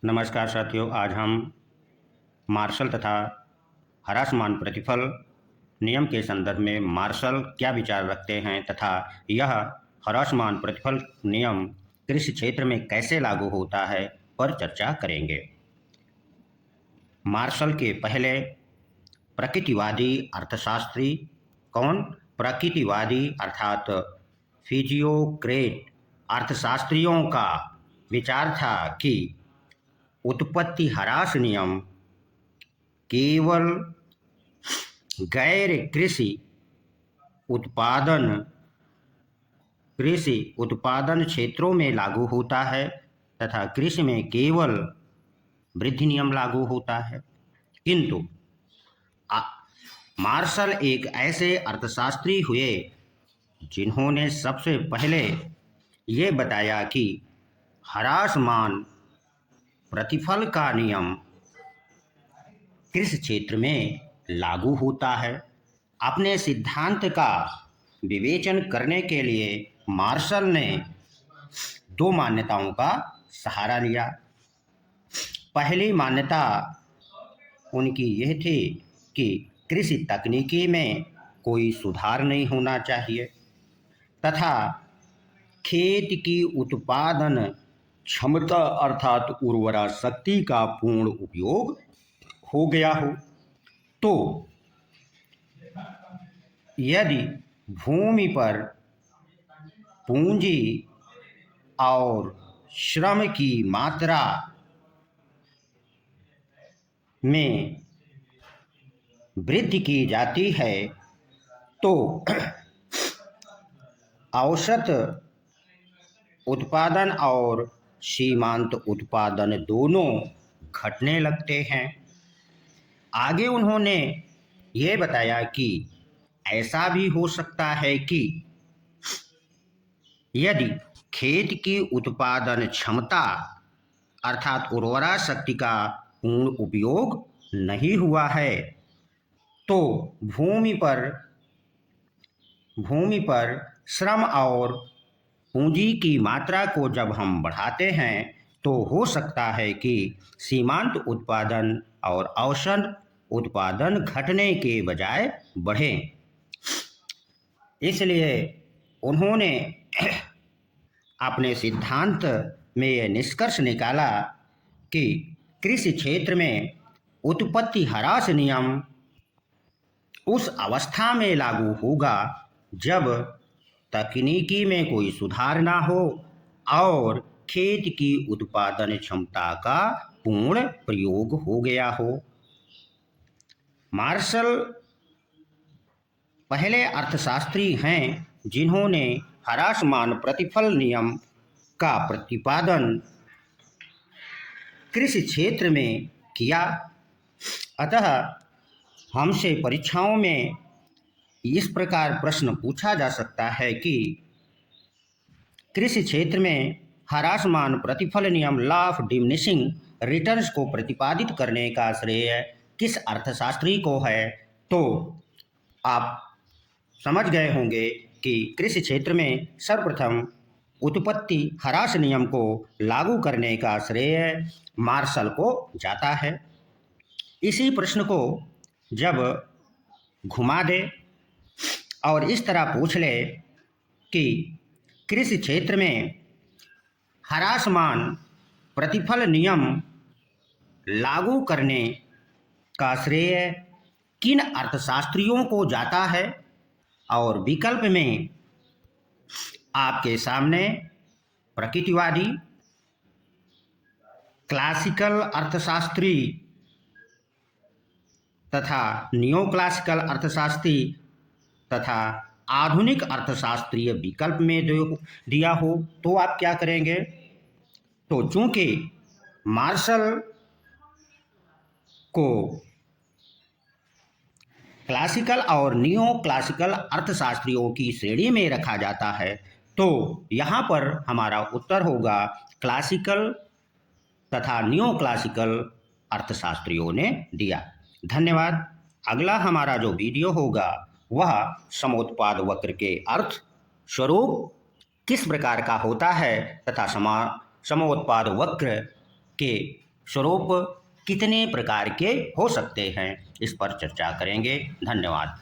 नमस्कार साथियों, आज हम मार्शल तथा ह्रासमान प्रतिफल नियम के संदर्भ में मार्शल क्या विचार रखते हैं तथा यह ह्रासमान प्रतिफल नियम कृषि क्षेत्र में कैसे लागू होता है पर चर्चा करेंगे। मार्शल के पहले प्रकृतिवादी अर्थशास्त्री कौन? प्रकृतिवादी अर्थात फिजियोक्रेट अर्थशास्त्रियों का विचार था कि उत्पत्ति ह्रास नियम केवल गैर उत्पादन कृषि उत्पादन क्षेत्रों में लागू होता है तथा कृषि में केवल वृद्धि नियम लागू होता है। किंतु मार्शल एक ऐसे अर्थशास्त्री हुए जिन्होंने सबसे पहले ये बताया कि ह्रासमान प्रतिफल का नियम कृषि क्षेत्र में लागू होता है। अपने सिद्धांत का विवेचन करने के लिए मार्शल ने दो मान्यताओं का सहारा लिया। पहली मान्यता उनकी यह थी कि कृषि तकनीकी में कोई सुधार नहीं होना चाहिए तथा खेत की उत्पादन क्षमता अर्थात उर्वरा शक्ति का पूर्ण उपयोग हो गया हो। तो यदि भूमि पर पूंजी और श्रम की मात्रा में वृद्धि की जाती है तो औसत उत्पादन और सीमांत उत्पादन दोनों घटने लगते हैं। आगे उन्होंने ये बताया कि ऐसा भी हो सकता है कि यदि खेत की उत्पादन क्षमता अर्थात उर्वरा शक्ति का पूर्ण उपयोग नहीं हुआ है तो भूमि पर श्रम और पूंजी की मात्रा को जब हम बढ़ाते हैं तो हो सकता है कि सीमांत उत्पादन और औसत उत्पादन घटने के बजाय बढ़े। इसलिए उन्होंने अपने सिद्धांत में यह निष्कर्ष निकाला कि कृषि क्षेत्र में उत्पत्ति ह्रास नियम उस अवस्था में लागू होगा जब तकनीकी में कोई सुधार ना हो और खेत की उत्पादन क्षमता का पूर्ण प्रयोग हो गया हो। मार्शल पहले अर्थशास्त्री हैं जिन्होंने ह्रासमान प्रतिफल नियम का प्रतिपादन कृषि क्षेत्र में किया। अतः हमसे परीक्षाओं में इस प्रकार प्रश्न पूछा जा सकता है कि कृषि क्षेत्र में ह्रासमान प्रतिफल नियम लॉ ऑफ डिमिनिशिंग रिटर्न्स को प्रतिपादित करने का श्रेय किस अर्थशास्त्री को है? तो आप समझ गए होंगे कि कृषि क्षेत्र में सर्वप्रथम उत्पत्ति ह्रास नियम को लागू करने का श्रेय मार्शल को जाता है। इसी प्रश्न को जब घुमा दे और इस तरह पूछ ले कि कृषि क्षेत्र में ह्रासमान प्रतिफल नियम लागू करने का श्रेय किन अर्थशास्त्रियों को जाता है, और विकल्प में आपके सामने प्रकृतिवादी, क्लासिकल अर्थशास्त्री तथा नियो क्लासिकल अर्थशास्त्री तथा आधुनिक अर्थशास्त्रीय विकल्प में दिया हो तो आप क्या करेंगे? तो चूंकि मार्शल को क्लासिकल और नियो क्लासिकल अर्थशास्त्रियों की श्रेणी में रखा जाता है तो यहाँ पर हमारा उत्तर होगा क्लासिकल तथा नियो क्लासिकल अर्थशास्त्रियों ने दिया। धन्यवाद। अगला हमारा जो वीडियो होगा वह समोत्पाद वक्र के अर्थ स्वरूप किस प्रकार का होता है तथा समोत्पाद वक्र के स्वरूप कितने प्रकार के हो सकते हैं, इस पर चर्चा करेंगे। धन्यवाद।